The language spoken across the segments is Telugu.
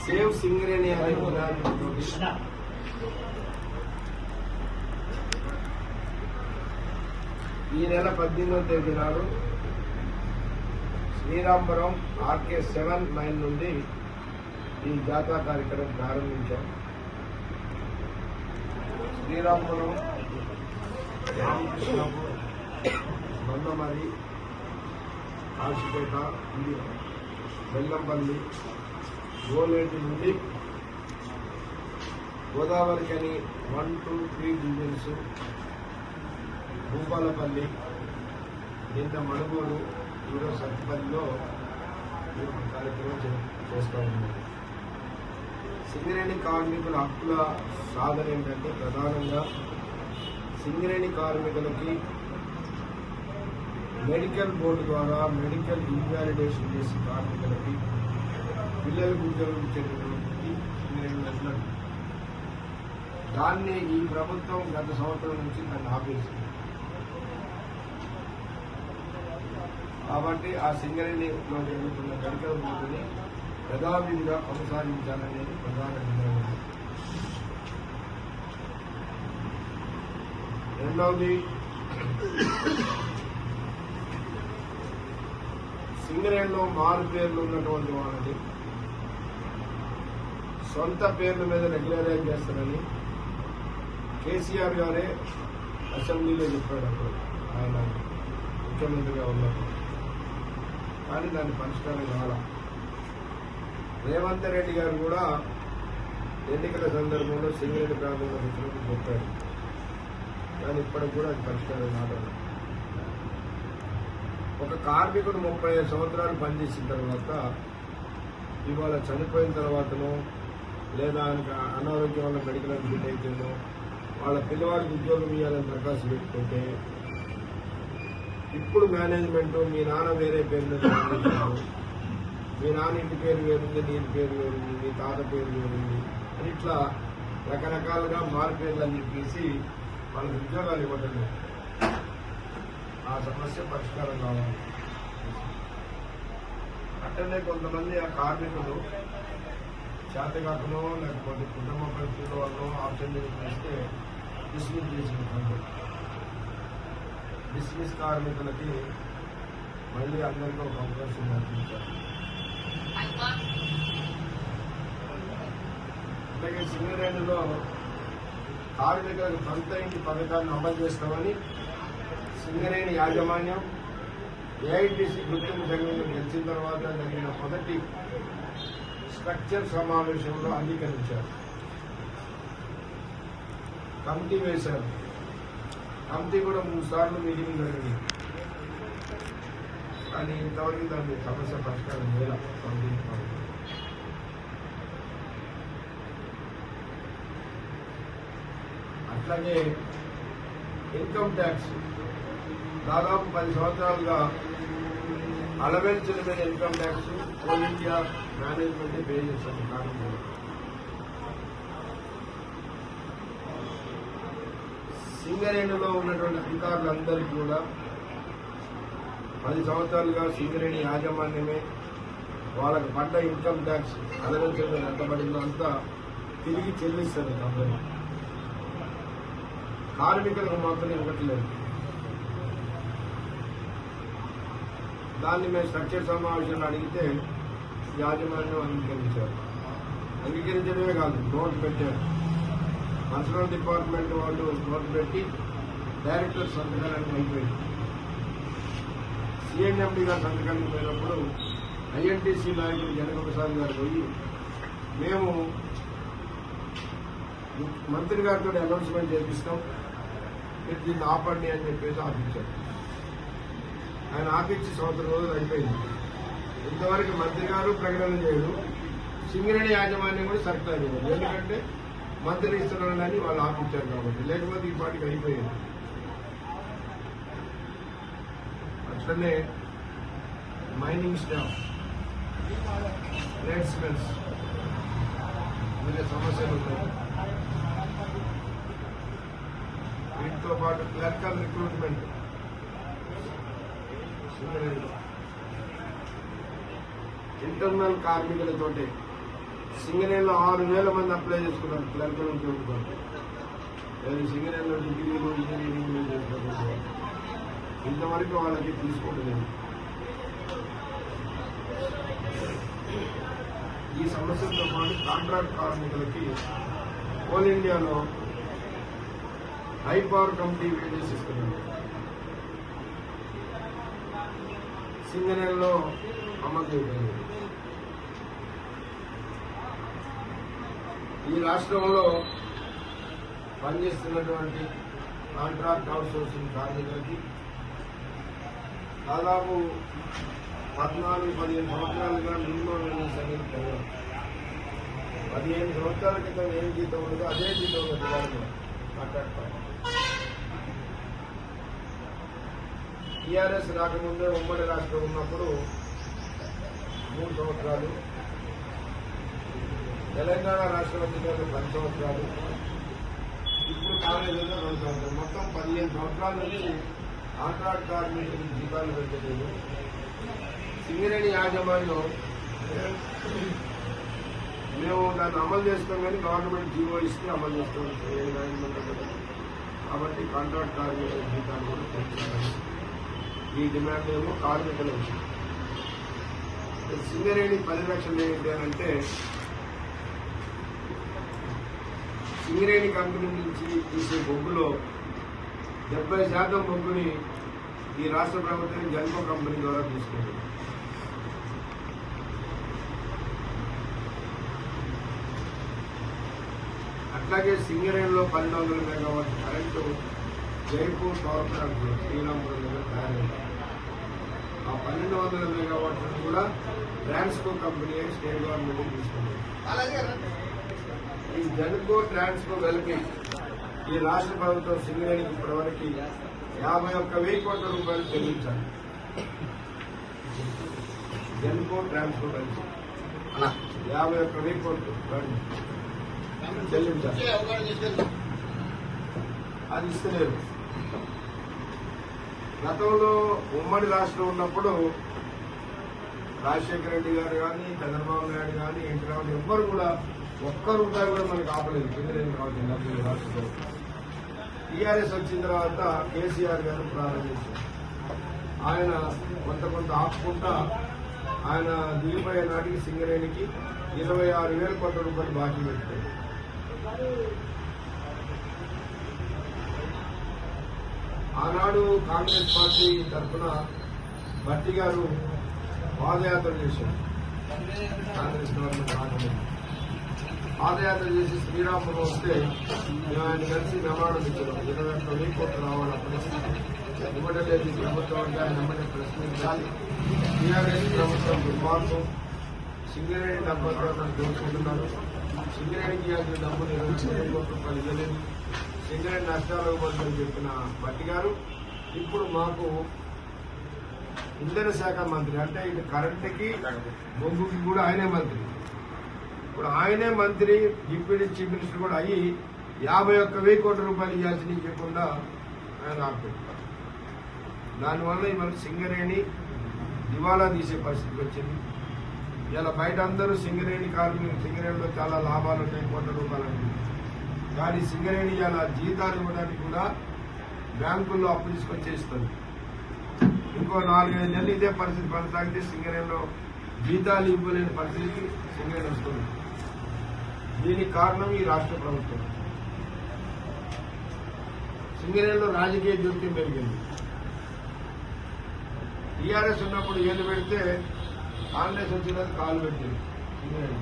సేవ్ సింగరేణి అనే నినాదంతో ఈ నెల 18వ తేదీ నాడు శ్రీరాంపురం ఆర్కే 7-9 నుండి ఈ జాతర కార్యక్రమం ప్రారంభించాం. శ్రీరాంపురం, రామకృష్ణాపూర్, బందమరి, కాశీపేట, బెల్లంపల్లి, గోలేటి నుండి గోదావరి కని 1, 2, 3 డివిజన్స్, భూపాలపల్లి, నిన్న మణుగూరు, ఈరోజు సత్తుపల్లిలో కార్యక్రమం చేస్తూ ఉన్నారు. సింగరేణి కార్మికుల హక్కుల సాధన ఏంటంటే ప్రధానంగా సింగరేణి కార్మికులకి మెడికల్ బోర్డు ద్వారా మెడికల్ ఇన్వాలిడేషన్ చేసి కార్మికులకి పిల్లలకు ఉద్యోగం ఇచ్చేటటువంటి సింగరేణి దాన్ని ఈ ప్రభుత్వం గత సంవత్సరం నుంచి దాన్ని ఆపేసింది. కాబట్టి ఆ సింగరేణిలో జరుగుతున్న మెడికల్ బోర్డుని యథావిధిగా కొనసాగించాలనేది ప్రధాన నిర్ణయం. రెండవది, సింగరేణిలో మారు పేర్లు ఉన్నటువంటి వాళ్ళని సొంత పేర్ల మీద రెగ్యులరైజ్ చేస్తారని కేసీఆర్ గారే అసెంబ్లీలో చెప్పాడు. అప్పుడు ఆయన ముఖ్యమంత్రిగా ఉన్నప్పుడు, కానీ దాని పరిష్కారం కావాల. రేవంత్ రెడ్డి గారు కూడా ఎన్నికల సందర్భంలో సింగరేణి ప్రాంతంలో వచ్చినప్పుడు చెప్పారు, కానీ ఇప్పటికి కూడా అది పరిష్కారం కావాలి. ఒక కార్మికుడు 35 సంవత్సరాలు పనిచేసిన తర్వాత ఇవాళ చనిపోయిన తర్వాతనో లేదా ఆయనకు అనారోగ్యం వల్ల మెడికల్ అడ్మిట్ అయితేనో వాళ్ళ పిల్లవాడికి ఉద్యోగం ఇవ్వాలని దరఖాస్తు పెట్టుకుంటే ఇప్పుడు మేనేజ్మెంట్ మీ నాన్న వేరే పేరు మీద మీ నాన్న ఇంటి పేరు వేరుంది, నీ పేరు వేరుంది, మీ తాత పేరు వేరుంది అని ఇట్లా రకరకాలుగా మార్పేర్లని చెప్పేసి వాళ్ళకి ఉద్యోగాలు ఇవ్వడం లేదు. ఆ సమస్య పరిష్కారం కావాలి. అట్టనే కొంతమంది ఆ కార్మికులు చేతగాకనో లేకపోతే కుటుంబ పరిస్థితుల వల్ల ఆప్షన్ చేస్తే డిస్మిస్ చేసిన డిస్మిస్ కార్మికులకి మళ్ళీ అందరికీ ఒక అవకాశం కల్పించారు. అలాగే సింగరేణిలో కార్మికులకు సొంత ఇంటి పథకాన్ని అమలు చేస్తామని సింగరేణి యాజమాన్యం ఏఐటీసీ గుర్తింపు సంఘంలో గెలిచిన తర్వాత జరిగిన మొదటి స్ట్రక్చర్ సమావేశంలో అంగీకరించారు. కమిటీ వేశారు. కమిటీ కూడా 3 సార్లు మీటింగ్ జరిగింది, కానీ ఇంతవరకు దాని సమస్య పరిష్కారం చేయాల. అట్లాగే ఇన్కమ్ ట్యాక్స్ దాదాపు 10 సంవత్సరాలుగా అలవెన్సుల మీద income tax coal India management pay చేస్తుంది. కారణంగా సింగరేణిలో ఉన్నటువంటి అధికారులందరికీ కూడా 10 సంవత్సరాలుగా సింగరేణి యాజమాన్యమే వాళ్ళకి పడ్డ ఇన్కమ్ ట్యాక్స్ అలవెన్సుల మీద ఎంత పడిందో అంతా తిరిగి చెల్లిస్తుంది కంపెనీ. కార్మికులకు మాత్రం ఇవ్వట్లేదు. దాన్ని మేము స్ట్రక్చర్ సమావేశంలో అడిగితే యాజమాన్యం అంగీకరించారు. అంగీకరించడమే కాదు, నోట్ పెట్టారు. పర్సనల్ డిపార్ట్మెంట్ వాళ్ళు నోట్ పెట్టి డైరెక్టర్ సంతకానికి అయిపోయింది. సిఎన్ఎండి గారు సంతకానికి పోయినప్పుడు ఐఎన్టీసీ నాయకులు జనకప్రసాద్ గారు పోయి మేము మంత్రి గారితో అనౌన్స్మెంట్ చేపిస్తాం, మీరు దీన్ని ఆపండి అని చెప్పేసి ఆపించారు. ఆయన ఆపించి 1 రోజులు అయిపోయింది. ఇంతవరకు మంత్రి గారు ప్రకటన చేయడు, సింగరేణి యాజమాన్యం కూడా సర్కారు ఇవ్వదు. ఎందుకంటే మంత్రి ఇస్తున్నారని వాళ్ళు ఆపించారు కాబట్టి, లేకపోతే ఈ పాటికి అయిపోయింది. అట్లనే మైనింగ్ స్టాఫ్, ట్రేడ్స్మెన్స్ వివిధ సమస్యలు ఉన్నాయి. వీటితో పాటు క్లర్కల్ రిక్రూట్మెంట్ ఇంటర్నల్ కార్మికులతోటి సింగరేణిలో 6,000 మంది అప్లై చేసుకున్నారు క్లర్కల్ ఉద్యోగం. సింగరేణిలో డిగ్రీలు ఇంజనీరింగ్ చేసుకుంటున్నారు. ఇంతవరకు వాళ్ళకి తీసుకోవట్లేదు. ఈ సమస్యలతో పాటు కాంట్రాక్ట్ కార్మికులకి ఆల్ ఇండియాలో హై పవర్ కమిటీ వేజెస్ ఇస్తున్నారు. సింగరేణిలో అమలు చేయలేదు. ఈ రాష్ట్రంలో పనిచేస్తున్నటువంటి కాంట్రాక్ట్ అవుట్సోర్సింగ్ కార్మికులకి దాదాపు 14-15 సంవత్సరాలుగా మినిమం వేజెస్ అనేది పెరగదు. 15 సంవత్సరాల క్రితం ఏం జీతం ఉండదో అదే జీతం ఉన్నది కాంట్రాక్ట్. టీఆర్ఎస్ రాకముందే ఉమ్మడి రాష్ట్రం ఉన్నప్పుడు 3 సంవత్సరాలు, తెలంగాణ రాష్ట్రం వచ్చిన 10 సంవత్సరాలు, ఇప్పుడు కాంగ్రెస్ 2 సంవత్సరాలు, మొత్తం 15 సంవత్సరాల నుంచి కాంట్రాక్ట్ కార్మికులకు జీతాలు పెట్టలేదు. సింగరేణి యాజమాన్యం మేము దాన్ని అమలు చేస్తాం కానీ గవర్నమెంట్ జీవో ఇస్తే అమలు చేస్తాం. కాబట్టి కాంట్రాక్ట్ కార్మికుల జీతాలు కూడా పెంచాలి. ఈ డిమాండ్ ఏమో కార్మికుల విషయం. సింగరేణి పరిరక్షణ ఏంటి అని అంటే, సింగరేణి కంపెనీ నుంచి తీసే బొగ్గులో 70% బొగ్గుని ఈ రాష్ట్ర ప్రభుత్వం జన్కో కంపెనీ ద్వారా తీసుకుంటుంది. అట్లాగే సింగరేణిలో 1200 megawatt current Jaipur power plant లో శ్రీరాంపురం దగ్గర తయారైంది. ఆ 1200 మెగావాట్లను కూడా ట్రాన్స్కో కంపెనీ స్టేట్ గవర్నమెంట్ తీసుకుంది. ఈ జన్కో ట్రాన్స్కో కలిపి ఈ రాష్ట్ర ప్రభుత్వం సింగరేణికి ఇప్పటివరకు 51,000 కోట్ల రూపాయలు చెల్లించాలి. జన్కో ట్రాన్స్కో కలిసి 51,000 కోట్లు చెల్లించాలి. అది ఇస్తలేరు. గతంలో ఉమ్మడి రాష్ట్రం ఉన్నప్పుడు రాజశేఖర రెడ్డి గారు కానీ, చంద్రబాబు నాయుడు కానీ, ఎన్టీ రామారావు ఎవ్వరు కూడా ఒక్క రూపాయి కూడా మనకు ఆపలేదు. సింగరేణి కావచ్చు రాష్ట్రంలో. టీఆర్ఎస్ వచ్చిన తర్వాత కేసీఆర్ గారు ప్రారంభించారు. ఆయన కొంత ఆపుకుంటా ఆయన దిగిపోయే నాటికి సింగరేణికి 26,000 కోట్ల రూపాయలు బాకీ పెట్టారు. ఆనాడు కాంగ్రెస్ పార్టీ తరఫున భట్టి గారు పాదయాత్ర చేశారు. కాంగ్రెస్ గవర్నమెంట్ రాకముందు పాదయాత్ర చేసి శ్రీరాంపురం వస్తే మేము ఆయన కలిసి ప్రమాణం ఇచ్చారు. 21,000 కోట్లు రావాలి. అప్పుడు ఇవ్వడలేదు ప్రభుత్వం అంటే ఆయన వెంబడి ప్రశ్నించాలి. టీఆర్ఎస్ ప్రభుత్వం దుర్మార్గం, సింగరేణి డబ్బులతో దోచుకుంటున్నారు. సింగరేణికి ఇవ్వాల్సిన డబ్బులు 20,000 కోట్ల రూపాయలు ఇవ్వలేదు. సింగరేణి నష్టాలకు పోతుందని చెప్పిన భట్టి గారు ఇప్పుడు మాకు ఇంధన శాఖ మంత్రి, అంటే ఇటు కరెంటుకి బొగ్గుకి కూడా ఆయనే మంత్రి. ఇప్పుడు ఆయనే మంత్రి, డిప్యూటీ చీఫ్ మినిస్టర్ కూడా అయ్యి 51,000 కోట్ల రూపాయలు ఇవ్వాల్సిన ఇవ్వకుండా ఆయన ఆపుతారు. దానివల్ల ఇవాళ సింగరేణి దివాలా తీసే పరిస్థితికి వచ్చింది. ఇలా బయట అందరూ సింగరేణి కార్మికులు సింగరేణిలో చాలా లాభాలు ఉంటాయి, కోట్ల రూపాయలు ఉంటుంది. కానీ సింగరేణి ఇలా జీతాలు ఇవ్వడానికి కూడా బ్యాంకుల్లో అప్పు తీసుకొచ్చేస్తుంది. ఇంకో 4-5 నెలలు ఇదే పరిస్థితి కొనసాగితే సింగరేణిలో జీతాలు ఇవ్వలేని పరిస్థితికి సింగరేణి వస్తుంది. దీనికి కారణం ఈ రాష్ట్ర ప్రభుత్వం. సింగరేణిలో రాజకీయ జోక్యం పెరిగింది. టీఆర్ఎస్ ఉన్నప్పుడు ఏళ్ళు పెడితే కాంగ్రెస్ వచ్చినది కాలు పెట్టింది సింగరేణి.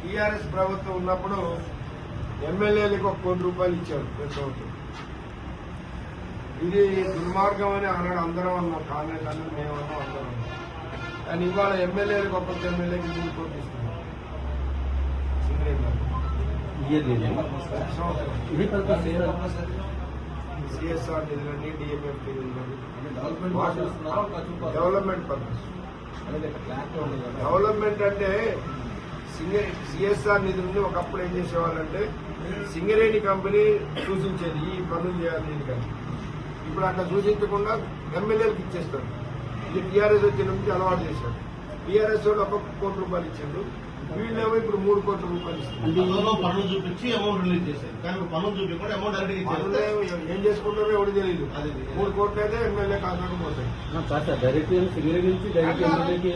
టీఆర్ఎస్ ప్రభుత్వం ఉన్నప్పుడు ఎమ్మెల్యేలకు 1 కోటి రూపాయలు ఇచ్చారు ప్రతి సంవత్సరం. ఇది దుర్మార్గం అని ఆనాడు అందరం అన్నాం. కాంగ్రెస్ అందరూ మేమన్నాం, అందరం అన్నాం. కానీ ఇవాళ ఎమ్మెల్యేలకు ఒక్కొక్క ఎమ్మెల్యేకి 3 కోట్లు ఇస్తున్నారు సింగరేణిలో. సిఎస్ఆర్ నిధులండి, డిఎంఎఫ్ నిధులండి, డెవలప్మెంట్ పర్పస్. డెవలప్మెంట్ అంటే సిఎస్ఆర్ నిధులని ఒకప్పుడు ఏం చేసేవాళ్ళంటే సింగరేణి కంపెనీ సూచించేది ఈ పనులు చేయాలి. కానీ ఇప్పుడు అట్లా సూచించకుండా ఎమ్మెల్యేలకు ఇచ్చేస్తారు. ఇది టీఆర్ఎస్ వచ్చిన నుంచి అలవాటు చేశారు. టీఆర్ఎస్ వాళ్ళు ఒక్కొక్క ₹1 కోటి ఇచ్చారు, వీళ్ళేమో ఇప్పుడు ₹3 కోట్ల ఇస్తారు. పనులు చూపించి అమౌంట్ రిలీజ్ చేశారు, కానీ పనులు చూపించకుండా అమౌంట్ డైరెక్ట్ ఇచ్చారు. ఏం చేసుకుంటారో ఎవరు తెలియదు. 3 కోట్లు అయితే ఎమ్మెల్యే ఖాతాకు పోతాయి. డైరెక్ట్ సింగిల్ నుంచి డైరెక్ట్ ఎమ్మెల్యేకి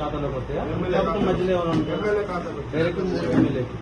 ఖాతాలోకి వస్తాయా? ఎమ్మెల్యే మధ్యలో ఖాతాకు డైరెక్ట్ ఎమ్మెల్యేకి